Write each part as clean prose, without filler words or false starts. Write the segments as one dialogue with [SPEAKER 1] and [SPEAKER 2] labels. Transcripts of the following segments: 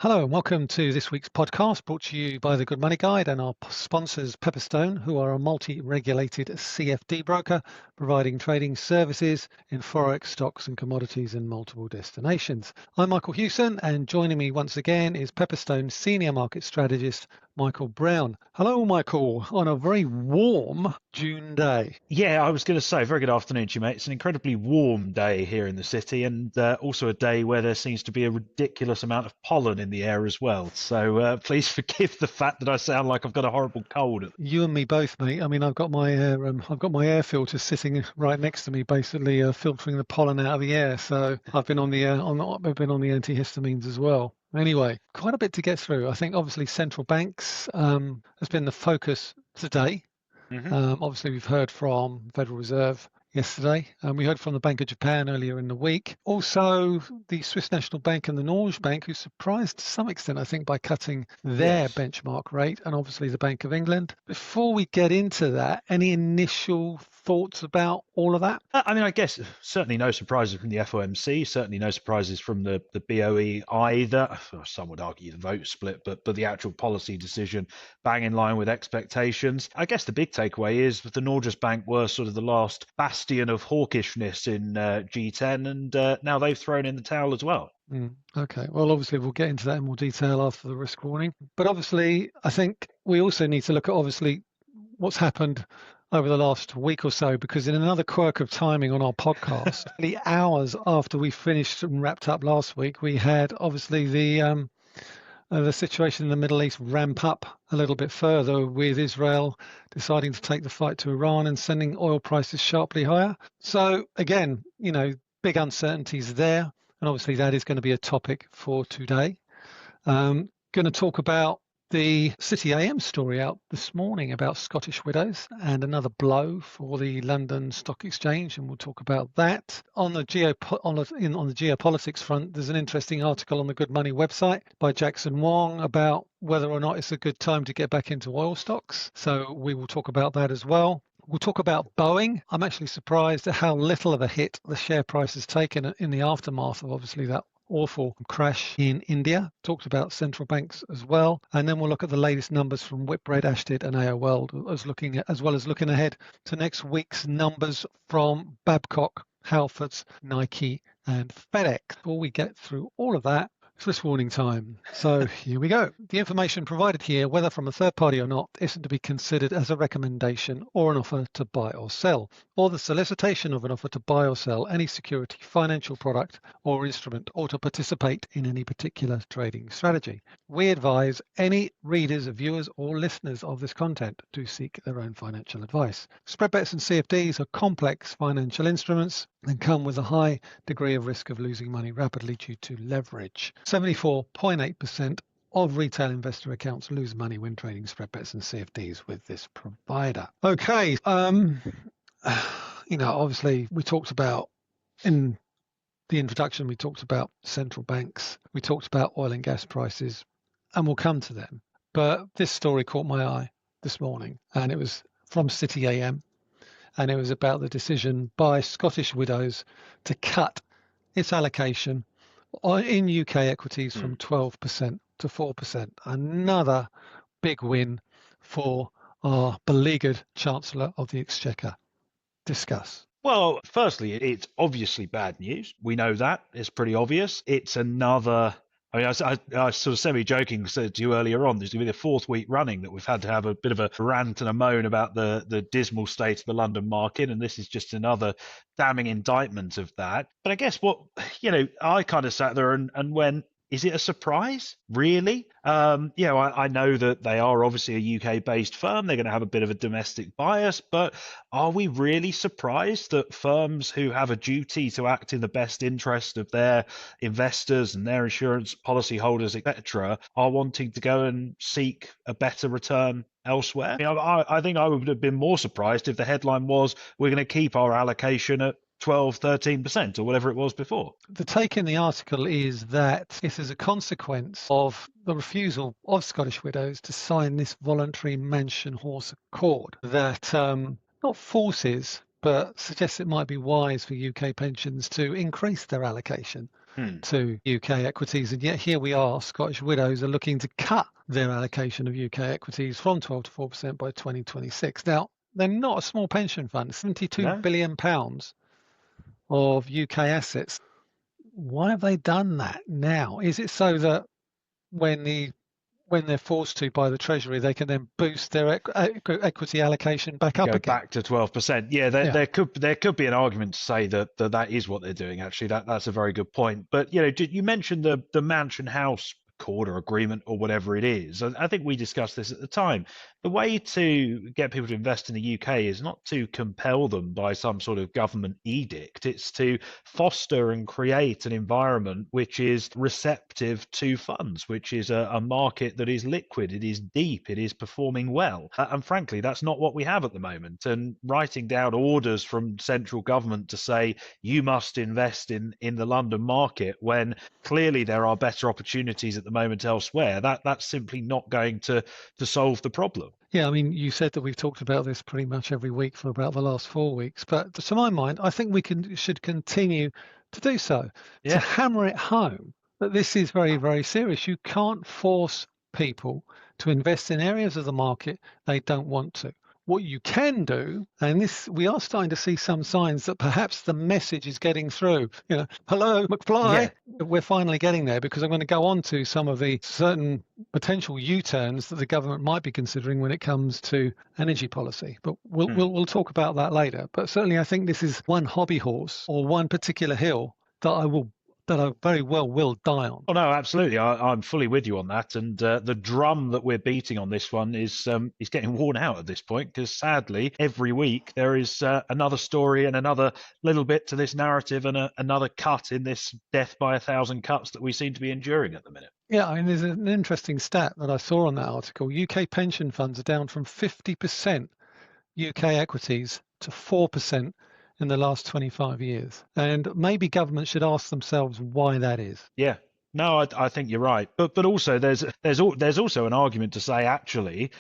[SPEAKER 1] Hello and welcome to this week's podcast brought to you by the Good Money Guide and our sponsors Pepperstone, who are a multi-regulated CFD broker providing trading services in forex, stocks and commodities in multiple destinations. I'm Michael Hewson and joining me once again is Pepperstone Senior Market Strategist Michael Brown. Hello Michael, on a very warm June day.
[SPEAKER 2] Yeah, I was going to say, very good afternoon to you, mate. It's an incredibly warm day here in the city, and also a day where there seems to be a ridiculous amount of pollen in the air as well. So please forgive the fact that I sound like I've got a horrible cold.
[SPEAKER 1] You and me both, mate. I mean, I've got my air filter sitting right next to me, basically filtering the pollen out of the air. So I've been on the I've been on the antihistamines as well. Anyway, quite a bit to get through. I think obviously central banks has been the focus today.
[SPEAKER 2] hmm
[SPEAKER 1] Obviously, we've heard from Federal Reserve yesterday, and we heard from the Bank of Japan earlier in the week. Also, the Swiss National Bank and the Norges Bank, who surprised to some extent, I think, by cutting their
[SPEAKER 2] Yes.
[SPEAKER 1] benchmark rate, and obviously the Bank of England. Before we get into that, any initial thoughts about all of that?
[SPEAKER 2] I mean, I guess certainly no surprises from the FOMC, certainly no surprises from the BOE either. Some would argue the vote split, but the actual policy decision bang in line with expectations. I guess the big takeaway is that the Norges Bank were sort of the last bastion of hawkishness in G10, and now they've thrown in the towel as well.
[SPEAKER 1] Okay. Well, obviously, we'll get into that in more detail after the risk warning. But obviously, I think we also need to look at obviously what's happened over the last week or so, because in another quirk of timing on our podcast, the hours after we finished and wrapped up last week, we had obviously the situation in the Middle East ramp up a little bit further, with Israel deciding to take the fight to Iran and sending oil prices sharply higher. So again, big uncertainties there. And obviously that is going to be a topic for today. Going to talk about the City AM story out this morning about Scottish widows and another blow for the London Stock Exchange, and we'll talk about that. On the geopolitics front, there's an interesting article on the Good Money website by Jackson Wong about whether or not it's a good time to get back into oil stocks. So we will talk about that as well. We'll talk about Boeing. I'm actually surprised at how little of a hit the share price has taken in the aftermath of obviously that awful crash in India. Talked about central banks as well. And then we'll look at the latest numbers from Whitbread, Ashtead and AOL, as well as looking ahead to next week's numbers from Babcock, Halfords, Nike and FedEx. Before we get through all of that, it's risk warning time. So here we go. The information provided here, whether from a third party or not, isn't to be considered as a recommendation or an offer to buy or sell, or the solicitation of an offer to buy or sell any security, financial product or instrument, or to participate in any particular trading strategy. We advise any readers, viewers or listeners of this content to seek their own financial advice. Spread bets and CFDs are complex financial instruments and come with a high degree of risk of losing money rapidly due to leverage. 74.8% of retail investor accounts lose money when trading spread bets and CFDs with this provider. Okay, obviously we talked about in the introduction, we talked about central banks, we talked about oil and gas prices, and we'll come to them. But this story caught my eye this morning, and it was from City AM, and it was about the decision by Scottish Widows to cut its allocation in UK equities from 12% to 4%. Another big win for our beleaguered Chancellor of the Exchequer. Discuss.
[SPEAKER 2] Well, firstly, it's obviously bad news. We know that. It's pretty obvious. It's another. I mean, I sort of semi-joking said to you earlier on, there's going to be the fourth week running that we've had to have a bit of a rant and a moan about the dismal state of the London market, and this is just another damning indictment of that. But I guess I kind of sat there and went, is it a surprise? Really? I know that they are obviously a UK-based firm. They're going to have a bit of a domestic bias, but are we really surprised that firms who have a duty to act in the best interest of their investors and their insurance policyholders, etc., are wanting to go and seek a better return elsewhere? I think I would have been more surprised if the headline was, we're going to keep our allocation at 12, 13% or whatever it was before.
[SPEAKER 1] The take in the article is that this is a consequence of the refusal of Scottish widows to sign this voluntary Mansion Horse Accord that not forces, but suggests it might be wise for UK pensions to increase their allocation to UK equities. And yet here we are, Scottish widows are looking to cut their allocation of UK equities from 12 to 4% by 2026. Now, they're not a small pension fund, £72 billion of UK assets. Why have they done that now? Is it so that when they're forced to by the Treasury, they can then boost their equity allocation back up
[SPEAKER 2] Go
[SPEAKER 1] again?
[SPEAKER 2] back to 12%. Yeah, there could be an argument to say that is what they're doing. Actually, that's a very good point. But you mentioned the Mansion House Accord or agreement or whatever it is. I think we discussed this at the time. The way to get people to invest in the UK is not to compel them by some sort of government edict. It's to foster and create an environment which is receptive to funds, which is a market that is liquid, it is deep, it is performing well. And frankly, that's not what we have at the moment. And writing down orders from central government to say you must invest in the London market when clearly there are better opportunities at the moment elsewhere, that's simply not going to solve the problem.
[SPEAKER 1] Yeah, I mean, you said that we've talked about this pretty much every week for about the last 4 weeks, but to my mind, I think we should continue to do so, to hammer it home that this is very, very serious. You can't force people to invest in areas of the market they don't want to. What you can do, and this we are starting to see some signs that perhaps the message is getting through. Hello, McFly. Yeah. We're finally getting there, because I'm going to go on to some of the certain potential U-turns that the government might be considering when it comes to energy policy. But we'll talk about that later. But certainly, I think this is one hobby horse or one particular hill that I very well will die on.
[SPEAKER 2] Oh no, absolutely. I'm fully with you on that. And the drum that we're beating on this one is getting worn out at this point, because sadly, every week there is another story and another little bit to this narrative and another cut in this death by 1,000 cuts that we seem to be enduring at the minute.
[SPEAKER 1] Yeah, I mean, there's an interesting stat that I saw on that article. UK pension funds are down from 50% UK equities to 4% in the last 25 years. And maybe government should ask themselves why that is.
[SPEAKER 2] Yeah. No, I think you're right, but also there's also an argument to say actually,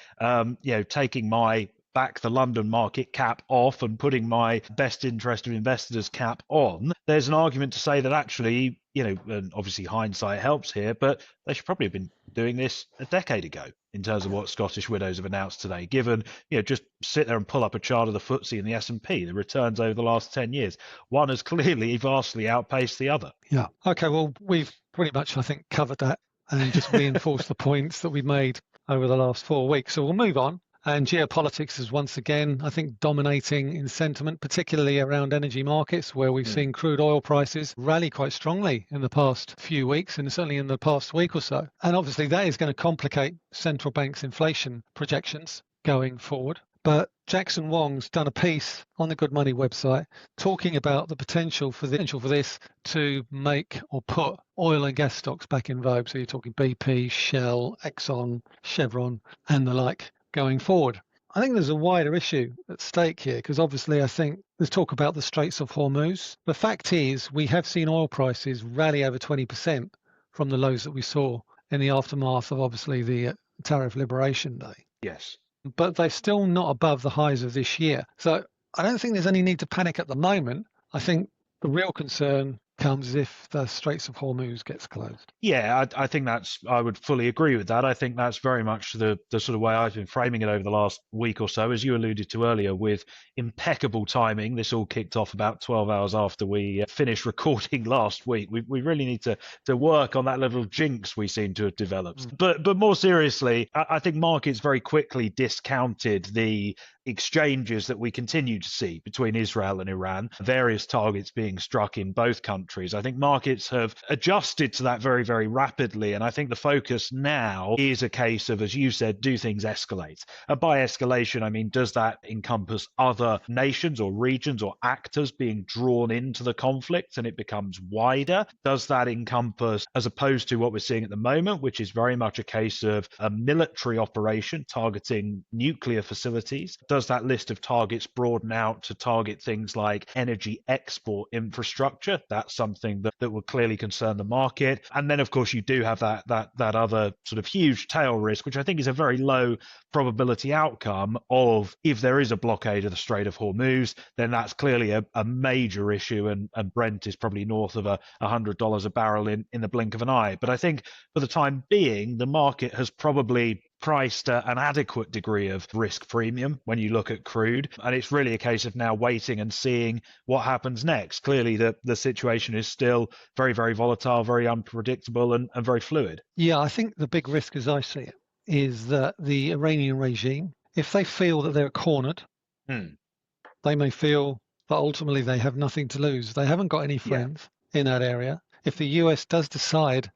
[SPEAKER 2] taking my back the London market cap off and putting my best interest of investors cap on, there's an argument to say that actually, and obviously hindsight helps here, but they should probably have been doing this a decade ago in terms of what Scottish widows have announced today, given, just sit there and pull up a chart of the FTSE and the S&P, the returns over the last 10 years. One has clearly vastly outpaced the other.
[SPEAKER 1] Yeah. Okay, well, we've pretty much, I think, covered that and just reinforced the points that we've made over the last 4 weeks. So we'll move on. And geopolitics is once again, I think, dominating in sentiment, particularly around energy markets, where we've seen crude oil prices rally quite strongly in the past few weeks, and certainly in the past week or so. And obviously that is going to complicate central banks' inflation projections going forward. But Jackson Wong's done a piece on the Good Money website talking about the potential for this to make or put oil and gas stocks back in vogue. So you're talking BP, Shell, Exxon, Chevron, and the like going forward. I think there's a wider issue at stake here, because obviously I think there's talk about the Straits of Hormuz. The fact is we have seen oil prices rally over 20% from the lows that we saw in the aftermath of obviously the tariff liberation day.
[SPEAKER 2] Yes.
[SPEAKER 1] But they're still not above the highs of this year. So I don't think there's any need to panic at the moment. I think the real concern comes if the Straits of Hormuz gets closed.
[SPEAKER 2] Yeah, I think I would fully agree with that. I think that's very much the sort of way I've been framing it over the last week or so, as you alluded to earlier, with impeccable timing. This all kicked off about 12 hours after we finished recording last week. We really need to work on that little jinx we seem to have developed. But more seriously, I think markets very quickly discounted the exchanges that we continue to see between Israel and Iran, various targets being struck in both countries. I think markets have adjusted to that very, very rapidly. And I think the focus now is a case of, as you said, do things escalate? And by escalation, I mean, does that encompass other nations or regions or actors being drawn into the conflict and it becomes wider? Does that encompass, as opposed to what we're seeing at the moment, which is very much a case of a military operation targeting nuclear facilities, does that list of targets broaden out to target things like energy export infrastructure? That's something that would clearly concern the market. And then, of course, you do have that other sort of huge tail risk, which I think is a very low probability outcome of if there is a blockade of the Strait of Hormuz, then that's clearly a major issue, and Brent is probably north of $100 a barrel in the blink of an eye. But I think for the time being, the market has probably priced an adequate degree of risk premium when you look at crude. And it's really a case of now waiting and seeing what happens next. Clearly, the situation is still very, very volatile, very unpredictable, and very fluid.
[SPEAKER 1] Yeah, I think the big risk, as I see it, is that the Iranian regime, if they feel that they're cornered, they may feel that ultimately they have nothing to lose. They haven't got any friends in that area. If the US does decide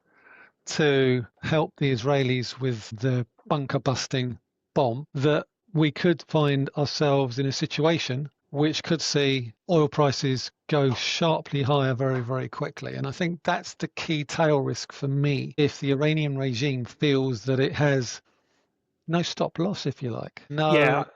[SPEAKER 1] to help the Israelis with the bunker busting bomb, that we could find ourselves in a situation which could see oil prices go sharply higher very, very quickly. And I think that's the key tail risk for me. If the Iranian regime feels that it has no stop loss, if you like, no.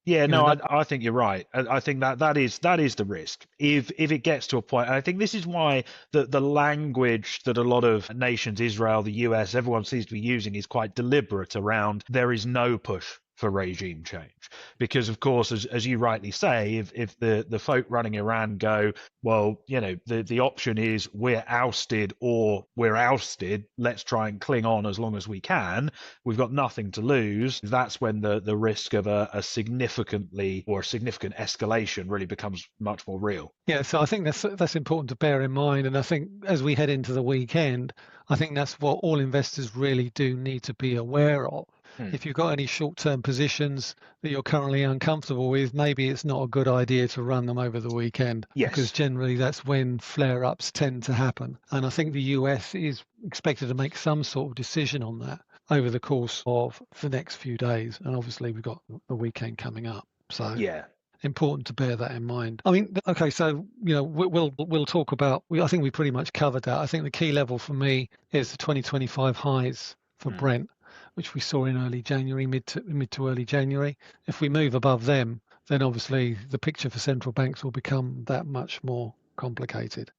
[SPEAKER 2] Yeah, no, I think you're right. I think that is the risk. If it gets to a point, and I think this is why the language that a lot of nations, Israel, the US, everyone seems to be using is quite deliberate around there is no push for regime change. Because of course, as you rightly say, if the folk running Iran go, well, the option is we're ousted or we're ousted, let's try and cling on as long as we can, we've got nothing to lose. That's when the risk of a significant escalation really becomes much more real.
[SPEAKER 1] Yeah, so I think that's important to bear in mind. And I think as we head into the weekend, I think that's what all investors really do need to be aware of. If you've got any short-term positions that you're currently uncomfortable with, maybe it's not a good idea to run them over the weekend.
[SPEAKER 2] Yes.
[SPEAKER 1] Because generally that's when flare-ups tend to happen. And I think the US is expected to make some sort of decision on that over the course of the next few days. And obviously we've got the weekend coming up. So
[SPEAKER 2] yeah.
[SPEAKER 1] Important to bear that in mind. I mean, okay, so we'll talk about. I think we pretty much covered that. I think the key level for me is the 2025 highs for Brent, which we saw in early January, mid to early January. If we move above them, then obviously the picture for central banks will become that much more complicated.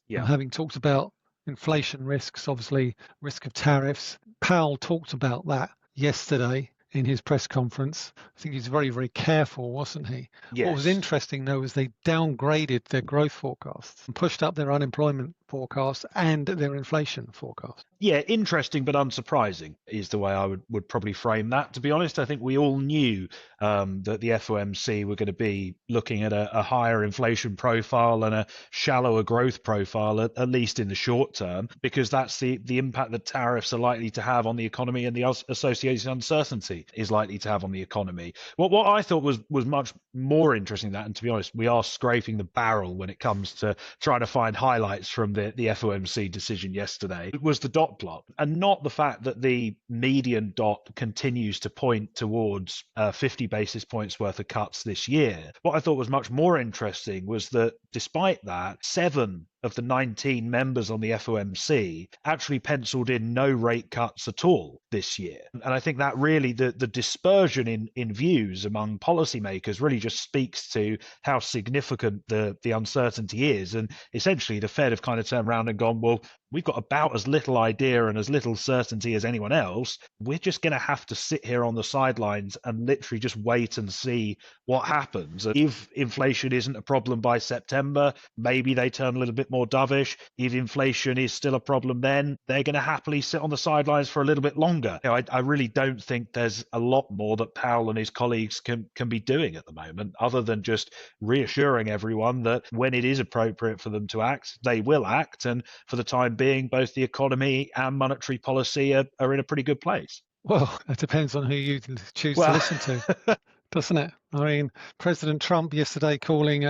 [SPEAKER 2] Yeah.
[SPEAKER 1] And having talked about inflation risks, obviously risk of tariffs, Powell talked about that yesterday in his press conference. I think he's very, very careful, wasn't he?
[SPEAKER 2] Yes.
[SPEAKER 1] What was interesting, though, is they downgraded their growth forecasts and pushed up their unemployment forecast and their inflation forecast.
[SPEAKER 2] Yeah, interesting but unsurprising is the way I would probably frame that. To be honest, I think we all knew that the FOMC were going to be looking at a higher inflation profile and a shallower growth profile, at least in the short term, because that's the impact that tariffs are likely to have on the economy and the associated uncertainty is likely to have on the economy. What I thought was much more interesting than that, and to be honest, we are scraping the barrel when it comes to trying to find highlights from the FOMC decision yesterday, was the dot plot, and not the fact that the median dot continues to point towards 50 basis points worth of cuts this year. What I thought was much more interesting was that despite that, 7 of the 19 members on the FOMC actually penciled in no rate cuts at all this year. And I think that really, the dispersion in views among policymakers really just speaks to how significant the uncertainty is. And essentially the Fed have kind of turned around and gone, well, we've got about as little idea and as little certainty as anyone else. We're just going to have to sit here on the sidelines and literally just wait and see what happens. And if inflation isn't a problem by September, maybe they turn a little bit more dovish. If inflation is still a problem, then they're going to happily sit on the sidelines for a little bit longer. I really don't think there's a lot more that Powell and his colleagues can be doing at the moment, other than just reassuring everyone that when it is appropriate for them to act, they will act. And for the time being, both the economy and monetary policy are in a pretty good place.
[SPEAKER 1] Well, it depends on who you choose to listen to, doesn't it? I mean, President Trump yesterday calling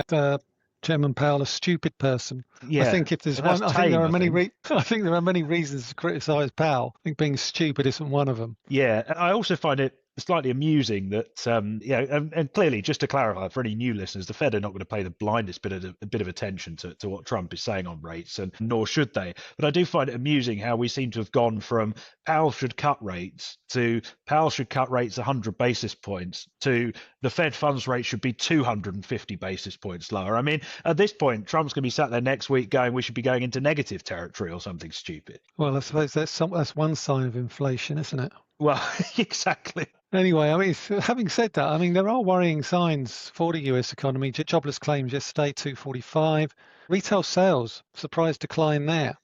[SPEAKER 1] Chairman Powell a stupid person.
[SPEAKER 2] Yeah,
[SPEAKER 1] I think if there's one, I think there are many. I think there are many reasons to criticise Powell. I think being stupid isn't one of them.
[SPEAKER 2] Yeah, and I also find it slightly amusing that, and clearly, just to clarify for any new listeners, the Fed are not going to pay the blindest bit of attention to what Trump is saying on rates, and nor should they. But I do find it amusing how we seem to have gone from Powell should cut rates to Powell should cut rates 100 basis points to the Fed funds rate should be 250 basis points lower. I mean, at this point, Trump's going to be sat there next week going, we should be going into negative territory or something stupid.
[SPEAKER 1] Well, I suppose that's one sign of inflation, isn't it?
[SPEAKER 2] Well, exactly.
[SPEAKER 1] Anyway, I mean, having said that, I mean, there are worrying signs for the US economy. Jobless claims yesterday, 245. Retail sales, surprise decline there.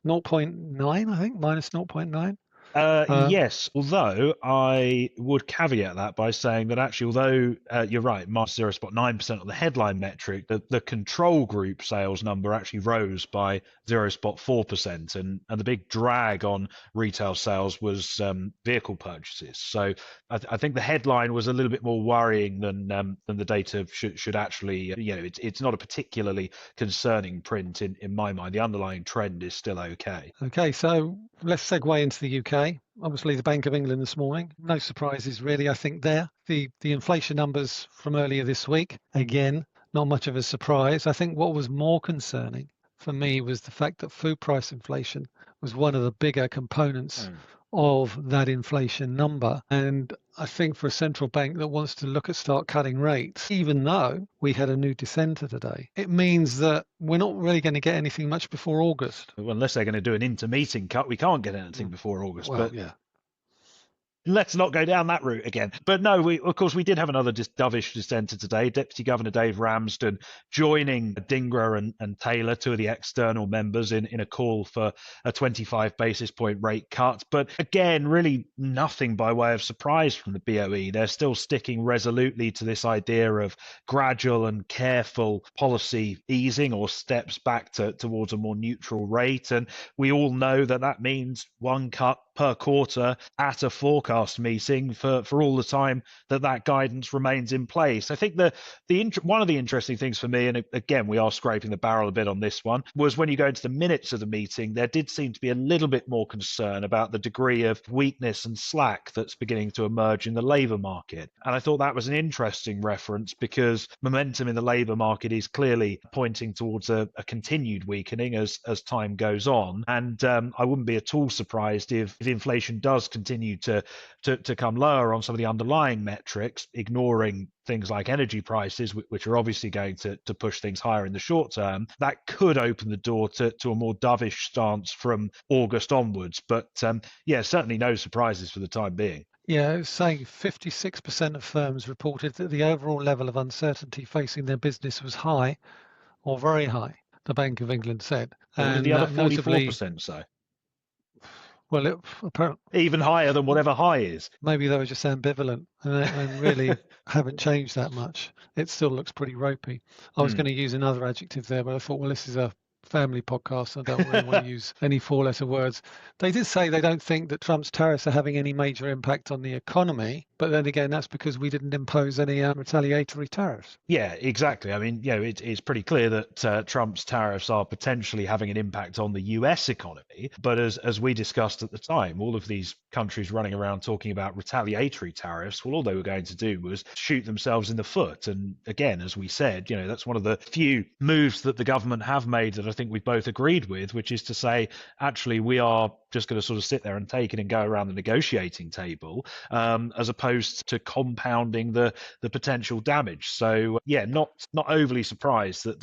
[SPEAKER 1] 0.9, I think, minus 0.9.
[SPEAKER 2] Yes, although I would caveat that by saying that actually, although you're right, minus 0.9% on the headline metric, the control group sales number actually rose by 0.4%, and the big drag on retail sales was vehicle purchases. So I think the headline was a little bit more worrying than the data should actually. It's not a particularly concerning print in my mind. The underlying trend is still okay.
[SPEAKER 1] Okay, so let's segue into the UK. Obviously, the Bank of England this morning. No surprises really, I think there. The inflation numbers from earlier this week, again, not much of a surprise. I think what was more concerning for me was the fact that food price inflation was one of the bigger components of that inflation number. And I think for a central bank that wants to start cutting rates, even though we had a new dissenter today, it means that we're not really going to get anything much before August.
[SPEAKER 2] Well, unless they're going to do an intermeeting cut, we can't get anything before August.
[SPEAKER 1] Well, yeah.
[SPEAKER 2] Let's not go down that route again. But no, of course, we did have another dovish dissenter today. Deputy Governor Dave Ramsden joining Dingra and Taylor, two of the external members, in a call for a 25 basis point rate cut. But again, really nothing by way of surprise from the BOE. They're still sticking resolutely to this idea of gradual and careful policy easing or steps back towards a more neutral rate. And we all know that means one cut per quarter at a forecast meeting for all the time that guidance remains in place. I think one of the interesting things for me, and again, we are scraping the barrel a bit on this one, was when you go into the minutes of the meeting, there did seem to be a little bit more concern about the degree of weakness and slack that's beginning to emerge in the labour market. And I thought that was an interesting reference because momentum in the labour market is clearly pointing towards a continued weakening as time goes on. And I wouldn't be at all surprised if inflation does continue to come lower on some of the underlying metrics, ignoring things like energy prices, which are obviously going to push things higher in the short term, that could open the door to a more dovish stance from August onwards. But certainly no surprises for the time being.
[SPEAKER 1] Yeah, it was saying 56% of firms reported that the overall level of uncertainty facing their business was high or very high, the Bank of England said.
[SPEAKER 2] And the other 44% say?
[SPEAKER 1] Well, apparently
[SPEAKER 2] even higher than whatever high is.
[SPEAKER 1] Maybe they were just ambivalent and really haven't changed that much. It still looks pretty ropey. I was going to use another adjective there, but I thought, well, this is a family podcast. I don't really want to use any four-letter words. They did say they don't think that Trump's tariffs are having any major impact on the economy, but then again, that's because we didn't impose any retaliatory tariffs.
[SPEAKER 2] Yeah, exactly. I mean, it's pretty clear that Trump's tariffs are potentially having an impact on the US economy. But as we discussed at the time, all of these countries running around talking about retaliatory tariffs, well, all they were going to do was shoot themselves in the foot. And again, as we said, that's one of the few moves that the government have made that I think we've both agreed with, which is to say, actually, we are just going to sort of sit there and take it and go around the negotiating table, as opposed to compounding the potential damage. So not overly surprised that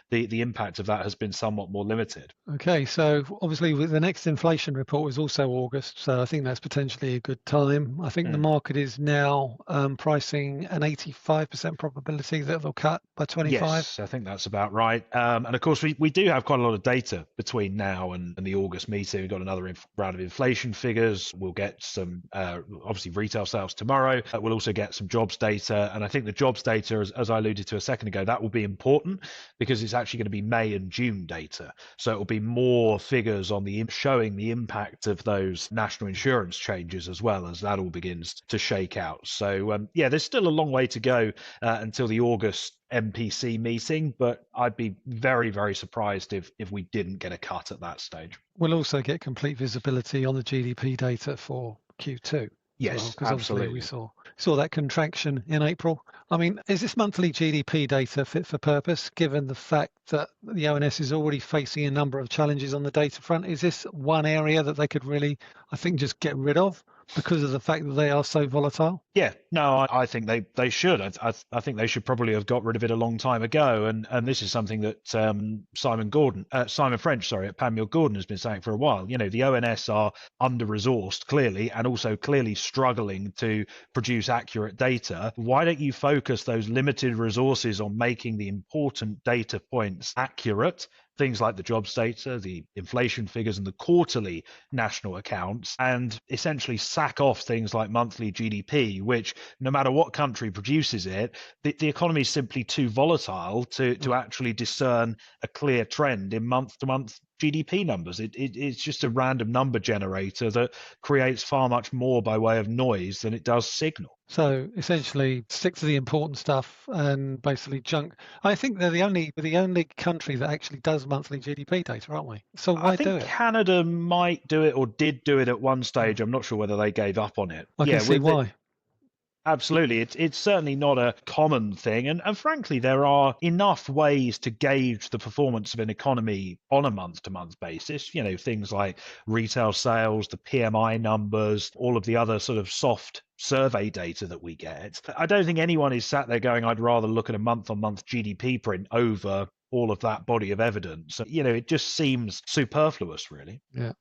[SPEAKER 2] the impact of that has been somewhat more limited.
[SPEAKER 1] Okay, so obviously the next inflation report was also August, so I think that's potentially a good time. I think the market is now pricing an 85% probability that they'll cut by 25.
[SPEAKER 2] Yes, I think that's about right. And of course, we do have quite a lot of data between now and the August meeting. We've got another round of inflation figures. We'll get some, obviously, retail sales tomorrow. We'll also get some jobs data. And I think the jobs data, as I alluded to a second ago, that will be important because it's actually going to be May and June data. So it will be more figures on showing the impact of those national insurance changes as well as that all begins to shake out. So there's still a long way to go until the August MPC meeting, but I'd be very, very surprised if we didn't get a cut at that stage.
[SPEAKER 1] We'll also get complete visibility on the GDP data for Q2. as well,
[SPEAKER 2] Yes,
[SPEAKER 1] because obviously we
[SPEAKER 2] absolutely.
[SPEAKER 1] saw that contraction in April. I mean, is this monthly GDP data fit for purpose, given the fact that the ONS is already facing a number of challenges on the data front? Is this one area that they could really, I think, just get rid of because of the fact that they are so volatile?
[SPEAKER 2] Yeah, no, I think they should. I think they should probably have got rid of it a long time ago. And this is something that Simon French, sorry, at Panmure Gordon has been saying for a while. You know, the ONS are under resourced clearly, and also clearly struggling to produce accurate data. Why don't you focus those limited resources on making the important data points accurate? Things like the jobs data, the inflation figures, and the quarterly national accounts, and essentially sack off things like monthly GDP, which no matter what country produces it, the economy is simply too volatile to actually discern a clear trend in month to month GDP numbers. It's just a random number generator that creates far much more by way of noise than it does signal.
[SPEAKER 1] So essentially, stick to the important stuff and basically junk. I think they're the only country that actually does monthly GDP data, aren't we? So
[SPEAKER 2] I
[SPEAKER 1] why do
[SPEAKER 2] think
[SPEAKER 1] it?
[SPEAKER 2] Canada might do it or did do it at one stage. I'm not sure whether they gave up on it.
[SPEAKER 1] I can
[SPEAKER 2] Yeah,
[SPEAKER 1] see
[SPEAKER 2] with it,
[SPEAKER 1] why.
[SPEAKER 2] absolutely. It's certainly not a common thing. And frankly, there are enough ways to gauge the performance of an economy on a month to month basis. You know, things like retail sales, the PMI numbers, all of the other sort of soft survey data that we get. I don't think anyone is sat there going, I'd rather look at a month on month GDP print over all of that body of evidence. You know, it just seems superfluous, really.
[SPEAKER 1] Yeah.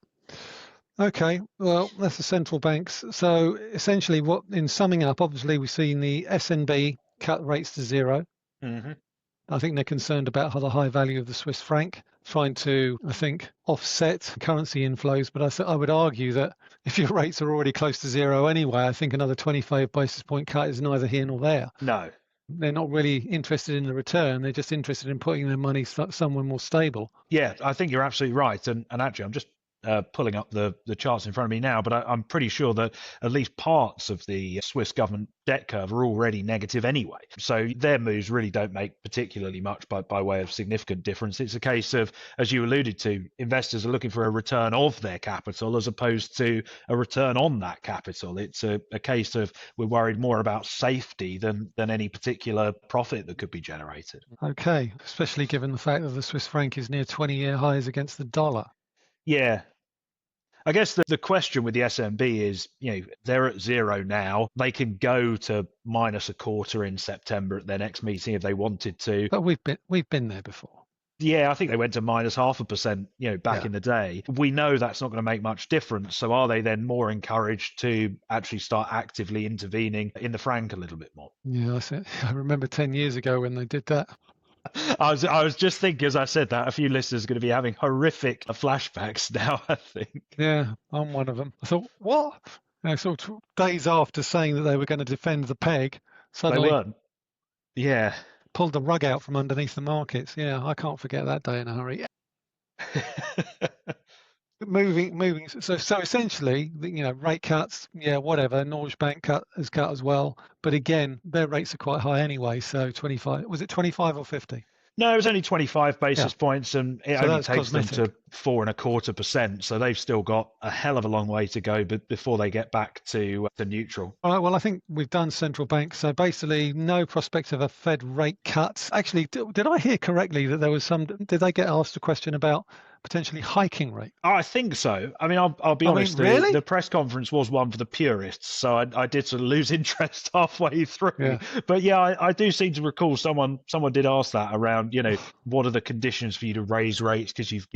[SPEAKER 1] Okay, well, that's the central banks. So essentially, what in summing up, obviously we've seen the SNB cut rates to zero.
[SPEAKER 2] Hmm.
[SPEAKER 1] I think they're concerned about how the high value of the Swiss franc, trying to, I think, offset currency inflows. But I would argue that if your rates are already close to zero anyway, I think another 25 basis point cut is neither here nor there.
[SPEAKER 2] No.
[SPEAKER 1] They're not really interested in the return. They're just interested in putting their money somewhere more stable.
[SPEAKER 2] Yeah, I think you're absolutely right. And actually, I'm just pulling up the charts in front of me now, but I'm pretty sure that at least parts of the Swiss government debt curve are already negative anyway. So their moves really don't make particularly much by way of significant difference. It's a case of, as you alluded to, investors are looking for a return of their capital as opposed to a return on that capital. It's a case of we're worried more about safety than any particular profit that could be generated.
[SPEAKER 1] Okay, especially given the fact that the Swiss franc is near 20-year highs against the dollar.
[SPEAKER 2] Yeah, I guess the question with the SMB is, you know, they're at zero now. They can go to minus a quarter in September at their next meeting if they wanted to.
[SPEAKER 1] But we've been there before.
[SPEAKER 2] Yeah, I think they went to minus 0.5%, you know, back
[SPEAKER 1] Yeah.
[SPEAKER 2] in the day. We know that's not going to make much difference. So are they then more encouraged to actually start actively intervening in the franc a little bit more?
[SPEAKER 1] Yeah, I remember 10 years ago when they did that.
[SPEAKER 2] I was just thinking as I said that a few listeners are going to be having horrific flashbacks now, I think.
[SPEAKER 1] Yeah, I'm one of them. I thought, what? Sort of days after saying that they were going to defend the peg,
[SPEAKER 2] They
[SPEAKER 1] suddenly
[SPEAKER 2] weren't. Yeah.
[SPEAKER 1] pulled the rug out from underneath the markets. Yeah, I can't forget that day in a hurry. Moving. So essentially, rate cuts. Yeah, whatever. Norges Bank has cut as well, but again, their rates are quite high anyway. So 25. Was it 25 or 50?
[SPEAKER 2] No, it was only 25
[SPEAKER 1] Yeah.
[SPEAKER 2] basis points, and it
[SPEAKER 1] So
[SPEAKER 2] only
[SPEAKER 1] that's
[SPEAKER 2] takes them
[SPEAKER 1] cosmetic.
[SPEAKER 2] to 4.25%. So they've still got a hell of a long way to go before they get back to neutral.
[SPEAKER 1] All right, well, I think we've done central banks. So basically, no prospect of a Fed rate cut. Actually, did I hear correctly that there was did they get asked a question about potentially hiking rate?
[SPEAKER 2] I think so. I mean, I'll be
[SPEAKER 1] I mean,
[SPEAKER 2] honest.
[SPEAKER 1] really?
[SPEAKER 2] The press conference was one for the purists, so I did sort of lose interest halfway through.
[SPEAKER 1] Yeah.
[SPEAKER 2] But yeah, I do seem to recall someone did ask that around. You know, what are the conditions for you to raise rates because you've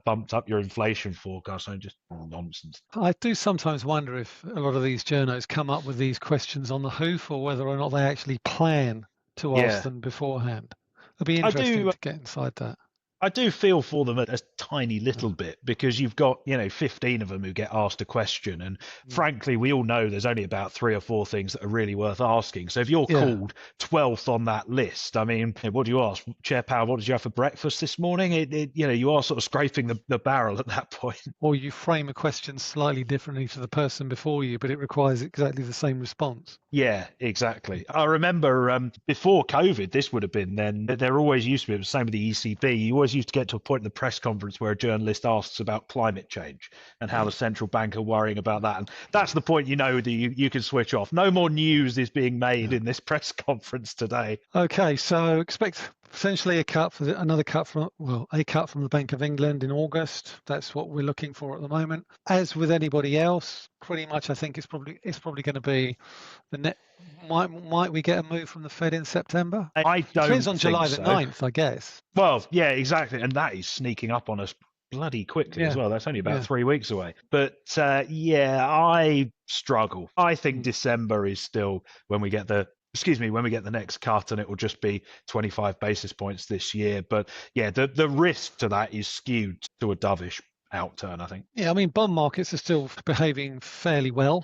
[SPEAKER 2] bumped up your inflation forecast? So just nonsense.
[SPEAKER 1] I do sometimes wonder if a lot of these journos come up with these questions on the hoof or whether or not they actually plan to ask
[SPEAKER 2] Yeah,
[SPEAKER 1] them beforehand. It'd be
[SPEAKER 2] I
[SPEAKER 1] interesting
[SPEAKER 2] do.
[SPEAKER 1] to get inside that.
[SPEAKER 2] I do feel for them a tiny little bit because you've got, 15 of them who get asked a question. And frankly, we all know there's only about 3 or 4 things that are really worth asking. So if you're
[SPEAKER 1] Yeah.
[SPEAKER 2] called 12th on that list, I mean, what do you ask? Chair Powell, what did you have for breakfast this morning? You are sort of scraping the barrel at that point.
[SPEAKER 1] Or you frame a question slightly differently to the person before you, but it requires exactly the same response.
[SPEAKER 2] Yeah, exactly. I remember before COVID, this would have been then. There always used to be, it was the same with the ECB. You always always used to get to a point in the press conference where a journalist asks about climate change and how the central bank are worrying about that. And that's the point, that you can switch off. No more news is being made in this press conference today.
[SPEAKER 1] Okay, so expect potentially a cut from the Bank of England in August. That's what we're looking for at the moment. As with anybody else, pretty much I think it's probably going to be the net. Might we get a move from the Fed in September?
[SPEAKER 2] I don't
[SPEAKER 1] Depends on
[SPEAKER 2] think
[SPEAKER 1] July the
[SPEAKER 2] so.
[SPEAKER 1] 9th, I guess.
[SPEAKER 2] Well, yeah, exactly. And that is sneaking up on us bloody quickly as well. That's only about 3 weeks away. But I struggle. I think December is still when we get the next cut, and it will just be 25 basis points this year. But yeah, the risk to that is skewed to a dovish outturn, I think.
[SPEAKER 1] Yeah, I mean, bond markets are still behaving fairly well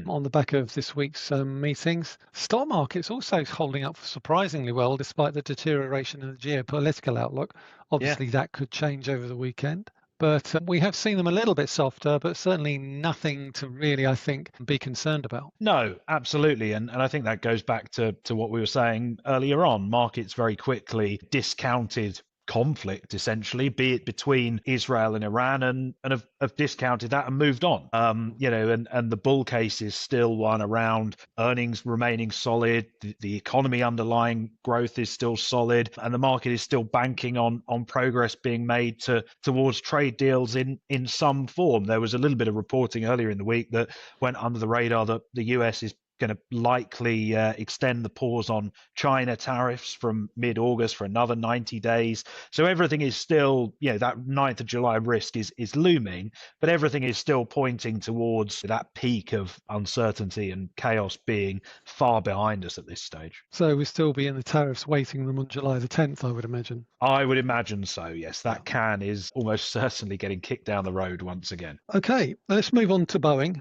[SPEAKER 1] on the back of this week's meetings. Stock market's also holding up surprisingly well, despite the deterioration in the geopolitical outlook. Obviously, that could change over the weekend. But we have seen them a little bit softer, but certainly nothing to really, I think, be concerned about.
[SPEAKER 2] No, absolutely. And I think that goes back to what we were saying earlier on. Markets very quickly discounted conflict, essentially, be it between Israel and Iran, and have discounted that and moved on. And the bull case is still one around earnings remaining solid, the economy underlying growth is still solid, and the market is still banking on progress being made towards trade deals in some form. There was a little bit of reporting earlier in the week that went under the radar that the US is going to likely extend the pause on China tariffs from mid-August for another 90 days. So everything is still, that 9th of July risk is looming, but everything is still pointing towards that peak of uncertainty and chaos being far behind us at this stage.
[SPEAKER 1] So we'll still be in the tariffs waiting room on July the 10th, I would imagine.
[SPEAKER 2] I would imagine so, yes. That can is almost certainly getting kicked down the road once again.
[SPEAKER 1] Okay, let's move on to Boeing.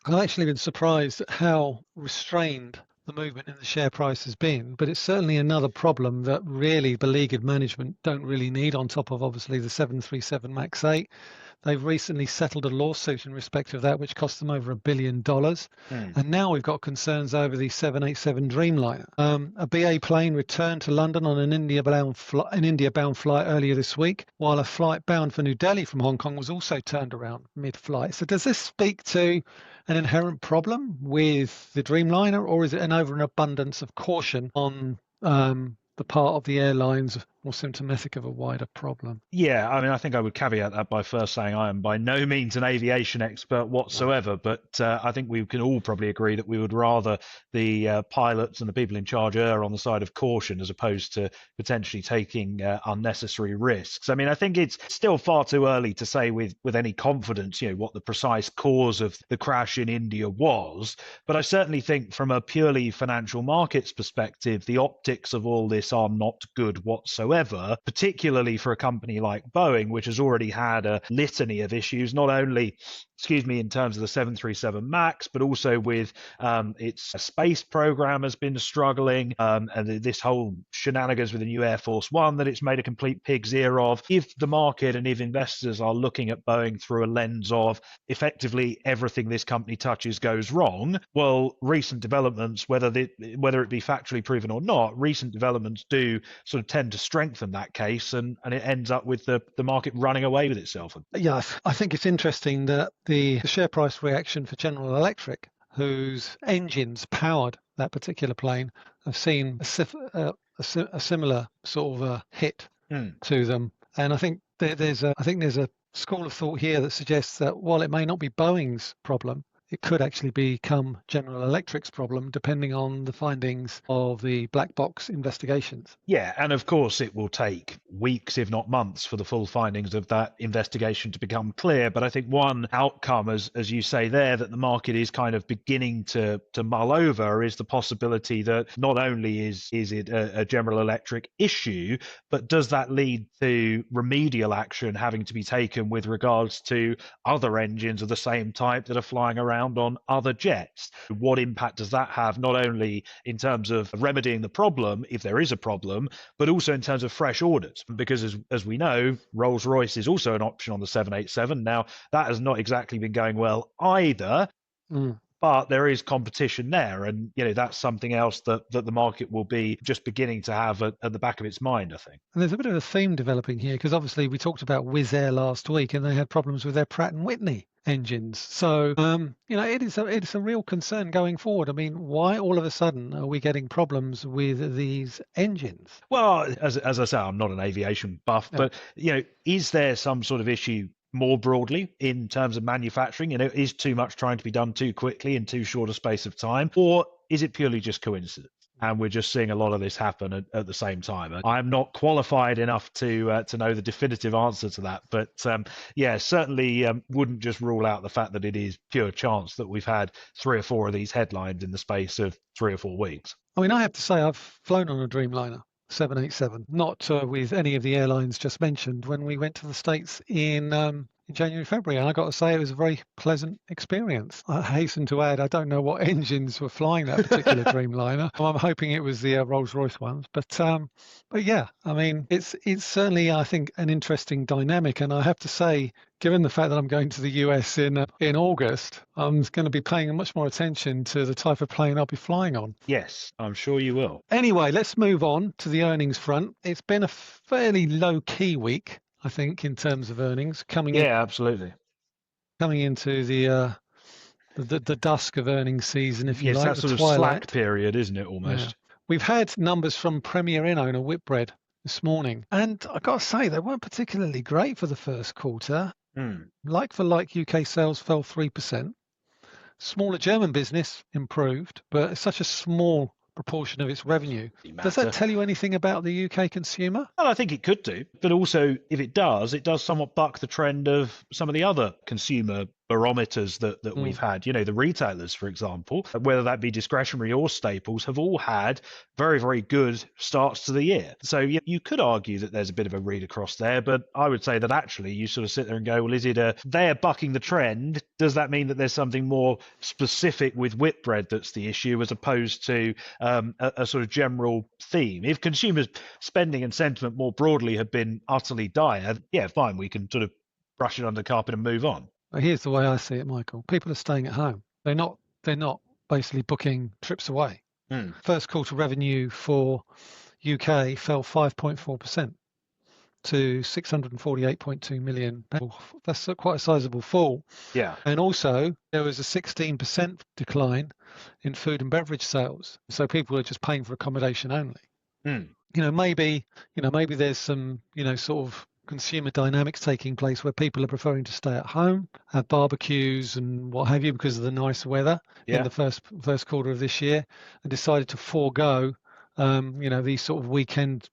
[SPEAKER 1] I've actually been surprised at how restrained the movement in the share price has been, but it's certainly another problem that really beleaguered management don't really need, on top of obviously the 737 MAX 8. They've recently settled a lawsuit in respect of that, which cost them over $1 billion. And now we've got concerns over the 787 Dreamliner. A BA plane returned to London on an India-bound flight earlier this week, while a flight bound for New Delhi from Hong Kong was also turned around mid-flight. So does this speak to an inherent problem with the Dreamliner, or is it an overabundance of caution on the part of the airlines more symptomatic of a wider problem?
[SPEAKER 2] Yeah, I mean, I think I would caveat that by first saying I am by no means an aviation expert whatsoever, but I think we can all probably agree that we would rather the pilots and the people in charge err on the side of caution as opposed to potentially taking unnecessary risks. I mean, I think it's still far too early to say with any confidence, what the precise cause of the crash in India was, but I certainly think from a purely financial markets perspective, the optics of all this are not good whatsoever, particularly for a company like Boeing, which has already had a litany of issues, not only in terms of the 737 MAX, but also with its space program has been struggling, and this whole shenanigans with the new Air Force One that it's made a complete pig's ear of. If the market and if investors are looking at Boeing through a lens of effectively everything this company touches goes wrong, well, recent developments, whether it be factually proven or not, recent developments do sort of tend to strengthen that case, and it ends up with the market running away with itself.
[SPEAKER 1] Yeah, I think it's interesting that the share price reaction for General Electric, whose engines powered that particular plane, have seen a similar sort of hit to them. And I think there's a school of thought here that suggests that while it may not be Boeing's problem, it could actually become General Electric's problem, depending on the findings of the black box investigations.
[SPEAKER 2] Yeah, and of course it will take weeks, if not months, for the full findings of that investigation to become clear. But I think one outcome, as you say there, that the market is kind of beginning to mull over is the possibility that not only is it a General Electric issue, but does that lead to remedial action having to be taken with regards to other engines of the same type that are flying around on other jets? What impact does that have, not only in terms of remedying the problem, if there is a problem, but also in terms of fresh orders? Because as we know, Rolls-Royce is also an option on the 787. Now, that has not exactly been going well either. but there is competition there, and that's something else that the market will be just beginning to have at the back of its mind, I think.
[SPEAKER 1] And there's a bit of a theme developing here because obviously we talked about Wizz Air last week, and they had problems with their Pratt and Whitney engines. So it's a real concern going forward. I mean, why all of a sudden are we getting problems with these engines?
[SPEAKER 2] Well, as I say, I'm not an aviation buff, but is there some sort of issue more broadly in terms of manufacturing? Is too much trying to be done too quickly in too short a space of time, or is it purely just coincidence? And we're just seeing a lot of this happen at the same time. I'm not qualified enough to know the definitive answer to that, but certainly wouldn't just rule out the fact that it is pure chance that we've had 3 or 4 of these headlines in the space of 3 or 4 weeks.
[SPEAKER 1] I mean, I have to say I've flown on a Dreamliner 787, not with any of the airlines just mentioned, when we went to the States in January, February, and I got to say it was a very pleasant experience. I hasten to add, I don't know what engines were flying that particular Dreamliner. I'm hoping it was the Rolls-Royce ones, but yeah, I mean, it's certainly, I think, an interesting dynamic, and I have to say, given the fact that I'm going to the US in August, I'm going to be paying much more attention to the type of plane I'll be flying on.
[SPEAKER 2] Yes, I'm sure you will.
[SPEAKER 1] Anyway, let's move on to the earnings front. It's been a fairly low-key week, I think, in terms of earnings
[SPEAKER 2] absolutely.
[SPEAKER 1] Coming into the dusk of earnings season, if you like,
[SPEAKER 2] that sort of slack period, isn't it? Almost.
[SPEAKER 1] Yeah. We've had numbers from Premier Inn owner Whitbread this morning, and I got to say they weren't particularly great for the first quarter. Like for like, UK sales fell 3%. Smaller German business improved, but it's such a small proportion of its revenue. Does that tell you anything about the UK consumer?
[SPEAKER 2] Well, I think it could do, but also if it does somewhat buck the trend of some of the other consumer barometers that we've had. The retailers, for example, whether that be discretionary or staples, have all had very, very good starts to the year. So you could argue that there's a bit of a read across there, but I would say that actually you sort of sit there and go, well, is it they're bucking the trend? Does that mean that there's something more specific with Whitbread that's the issue, as opposed to a sort of general theme? If consumers' spending and sentiment more broadly have been utterly dire, yeah, fine, we can sort of brush it under the carpet and move on.
[SPEAKER 1] Here's the way I see it, Michael. People are staying at home. They're not basically booking trips away. First quarter revenue for UK fell 5.4% to 648.2 million. That's quite a sizable fall.
[SPEAKER 2] Yeah.
[SPEAKER 1] And also there was a 16% decline in food and beverage sales. So people are just paying for accommodation only. Maybe there's some, sort of consumer dynamics taking place where people are preferring to stay at home, have barbecues and what have you because of the nice weather in the first quarter of this year, and decided to forego these sort of weekend